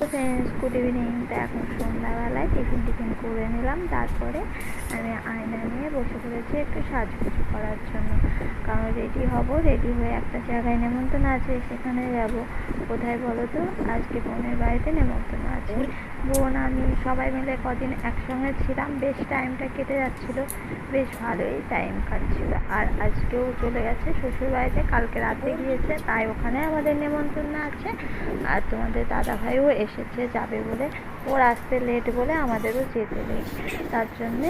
Friends, good evening. তো এখন সন্ধ্যাবেলায় টিফিন করে নিলাম, তারপরে আমি আয়না নিয়ে বসে পড়েছি একটু সাজগুজু করার জন্য, কারণ রেডি হব। রেডি হয়ে একটা জায়গায় নেমন্তন্ন আছে, সেখানে যাব। কোথায় বলো তো? আজকে বোনের বাড়িতে নেমন্তন্ন আছে। বোন আমি সবাই মিলে কদিন একসঙ্গে ছিলাম, বেশ টাইমটা কেটে যাচ্ছিল, বেশ ভালোই টাইম কাটছিল। আর আজকেও চলে গেছে শ্বশুর বাড়িতে, কালকে রাতে গিয়েছে, তাই ওখানে আমাদের নেমন্তন্ন আছে। আর তোমাদের দাদাভাইও এসেছে যাবে বলে, ওর আসতে লেট বলে আমাদেরও যেতে লেট। তার জন্যে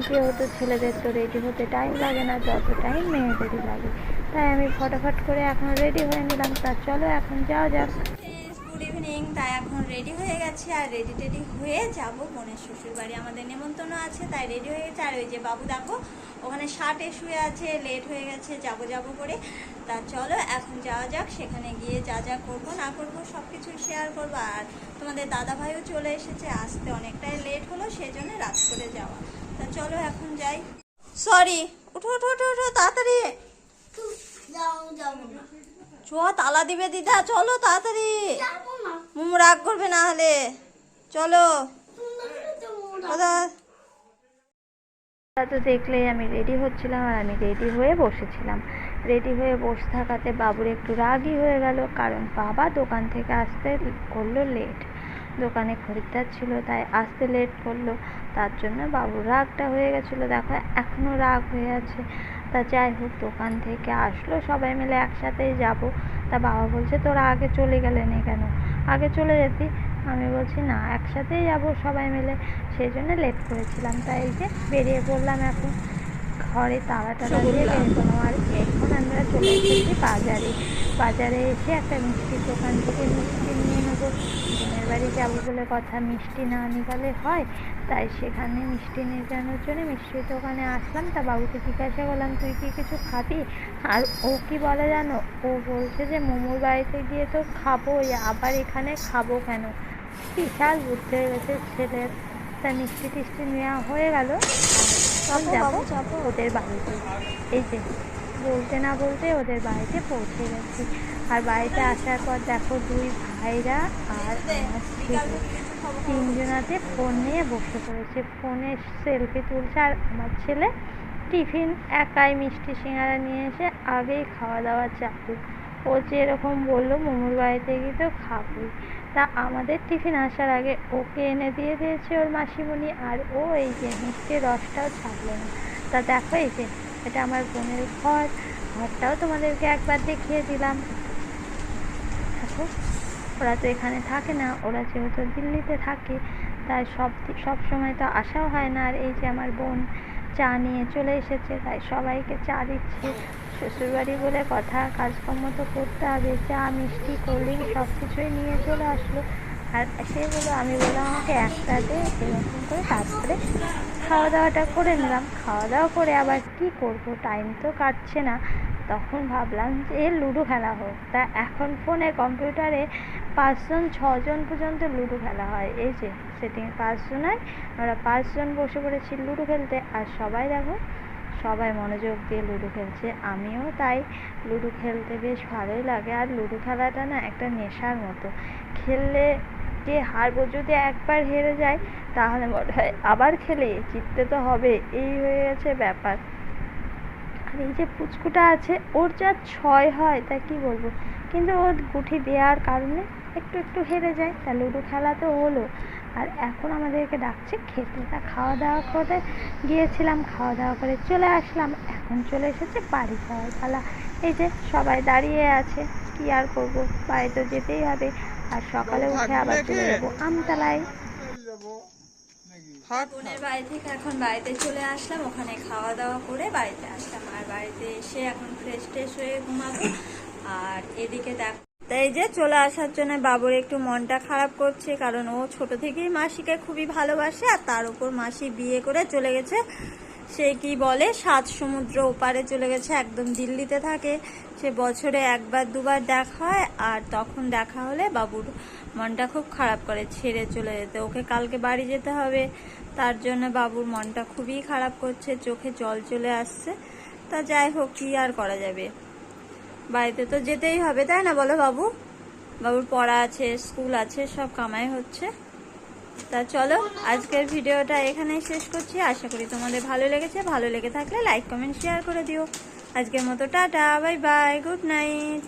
যেহেতু ছেলেদের তো রেডি হতে টাইম লাগে না, যত টাইম মেয়েদেরই লাগে, তাই আমি ফটাফট করে এখন রেডি হয়ে নিলাম। তা চলো এখন যাওয়া যাক। Good evening. তাই এখন রেডি হয়ে গেছি, আর রেডি হয়ে যাব বোনের শ্বশুর বাড়ি, আমাদের নেমন্তন্ন আছে, তাই রেডি হয়ে গেছে। আর ওই যে বাবু দেখো ওখানে শার্টে শুয়ে আছে, লেট হয়ে গেছে যাবো করে। তা চলো এখন যাওয়া যাক, সেখানে গিয়ে যা যা করবো না করবো সব কিছু শেয়ার করবো। আর তোমাদের দাদা ভাইও চলে এসেছে, আসতে অনেকটাই লেট হলো, সেই জন্য রাত করে যাওয়া। তা চলো এখন যাই। সরি, উঠো উঠো উঠো উঠো তাড়াতাড়ি। চ, তালা দিবে দিদা, চলো তাড়াতাড়ি, মোমো রাগ করবে না হলে। চলো তো দেখলেই আমি রেডি হচ্ছিলাম, আর আমি রেডি হয়ে বসেছিলাম। রেডি হয়ে বসে থাকাতে বাবুর একটু রাগই হয়ে গেল, কারণ বাবা দোকান থেকে আসতে করলো লেট। দোকানে খরিদ্দার ছিল, তাই আসতে লেট করলো, তার জন্য বাবুর রাগটা হয়ে গেছিলো। দেখো এখনও রাগ হয়ে আছে। তা যাই হোক, দোকান থেকে আসলো, সবাই মিলে একসাথেই যাব। তা বাবা বলছে তোরা আগে চলে গেলে না কেন, আগে চলে যেতি। আমি বলছি না, একসাথেই যাবো সবাই মিলে, সেই জন্য লেট করেছিলাম। তাই এই যে বেরিয়ে পড়লাম, এখন ঘরে তালা টালা দিয়ে বেরিয়ে পড়লাম। আর এখন আমরা চলে এসেছি বাজারে এসে একটা মিষ্টির দোকান থেকে মিষ্টি নিয়ে নেবো। বোনের বাড়ি যাবো বলে কথা, মিষ্টি না নিকালে হয়, তাই সেখানে মিষ্টি নিয়ে যাওয়ার জন্য মিষ্টির দোকানে আসলাম। তা বাবুকে জিজ্ঞাসা করলাম তুই কি কিছু খাবি? আর ও কি বলে জানো, ও বলছে যে মোমোর বাড়িতে গিয়ে তো খাবোই, আবার এখানে খাবো কেন? বিশাল বুদ্ধি হয়ে গেছে ছেলের। তা মিষ্টি টিষ্টি নেওয়া হয়ে গেল, যাবো ওদের বাড়িতে। এই যে বলতে না বলতে ওদের বাড়িতে পৌঁছে গেছি। আর বাড়িতে আসার পর দেখো দুই ভাইরা আর আমার ছেলে তিনজনাতে ফোন নিয়ে বসে পড়েছে, ফোনে সেলফি তুলছে। আর আমার ছেলে টিফিন একাই মিষ্টি সিঙ্গারা নিয়ে এসে আগেই খাওয়া দাওয়া চালু। ও যেরকম বললো মোমোর বাড়িতে গিয়ে তো খাবোই, তা আমাদের টিফিন আসার আগে ওকে এনে দিয়ে দিয়েছে ওর মাসিমণি। আর ও এই যে মিষ্টির রসটাও ছাড়লো না। তা দেখো এই যে এটা আমার বোনের ঘরটাও তোমাদেরকে একবার দেখিয়ে দিলাম। দেখো ওরা তো এখানে থাকে না, ওরা যেহেতু দিল্লিতে থাকে, তাই সব সময় তো আসাও হয় না। আর এই যে আমার বোন চা নিয়ে চলে এসেছে, তাই সবাইকে চা দিচ্ছে। শ্বশুরবাড়ি বলে কথা, কাজকর্ম তো করতে হবে, চা মিষ্টি কোল্ড ড্রিঙ্ক সব কিছুই নিয়ে চলে আসলো। আর সেগুলো আমি বললাম আমাকে একসাথে এরকম করে, তারপরে খাওয়া দাওয়াটা করে নিলাম। খাওয়া দাওয়া করে আবার কি করব, টাইম তো কাটছে না, তখন ভাবলাম যে লুডো খেলা হোক। তা এখন ফোনে কম্পিউটারে 5 জন 6 জন পর্যন্ত লুডো খেলা হয়। এই যে সেটিংয়ে 5 জন হয়, আমরা 5 জন বসে পড়েছি লুডো খেলতে। আর সবাই দেখো সবাই মনোযোগ দিয়ে লুডো খেলছে, আমিও তাই। লুডো খেলতে বেশ ভালোই লাগে। আর লুডো খেলাটা না একটা নেশার মতো, খেললে যে হারবো, যদি একবার হেরে যায় তাহলে মনে হয় আবার খেলে জিততে তো হবে, এই হয়ে গেছে ব্যাপার। আর এই যে পুচকুটা আছে, ওর যা 6 হয় তা কি বলবো, কিন্তু ওর গুঠি দেওয়ার কারণে একটু হেরে যায়। তা লুডো খেলা তো হলো, আর এখন আমাদেরকে ডাকছে খেতে। তা খাওয়া দাওয়া করে গিয়েছিলাম, খাওয়া দাওয়া করে চলে আসলাম, এখন চলে এসেছে বাড়ি যাওয়ার পালা। এই যে সবাই দাঁড়িয়ে আছে, কি আর করবো, বাড়ি তো যেতেই হবে। আর সকালে উঠে আবার চলে যাবো আমতলায়। বোনের বাড়ি থেকে এখন বাড়িতে চলে আসলাম, ওখানে খাওয়া দাওয়া করে বাড়িতে আসলাম। আর বাড়িতে এসে এখন ফ্রেশ হয়ে ঘুমাবো। আর এদিকে দেখো, এই যে চলে আসার জন্য বাবুর একটু মনটা খারাপ করছে, কারণ ও ছোট থেকেই মাসিকে খুবই ভালোবাসে। আর তার উপর মাসি বিয়ে করে চলে গেছে, সে কি বলে 7 সমুদ্র ওপারে চলে গেছে, একদম দিল্লিতে থাকে। সে বছরে একবার দুবার দেখা হয়, আর তখন দেখা হলে বাবুর মনটা খুব খারাপ করে ছেড়ে চলে যেতে। ওকে কালকে বাড়ি যেতে হবে, তার জন্য বাবুর মনটা খুবই খারাপ করছে, চোখে জল চলে আসছে। তা যাই হোক, কি আর করা যাবে, বাড়িতে তো যেতেই হবে, তাই না বলো বাবু? বাবুর পড়া আছে, স্কুল আছে, সব কামাই হচ্ছে। তা চলো আজকের ভিডিওটা এখানেই শেষ করছি। আশা করি তোমাদের ভালো লেগেছে। ভালো লেগে থাকলে লাইক কমেন্ট শেয়ার করে দিও। আজকের মতো tata, bye bye, good night.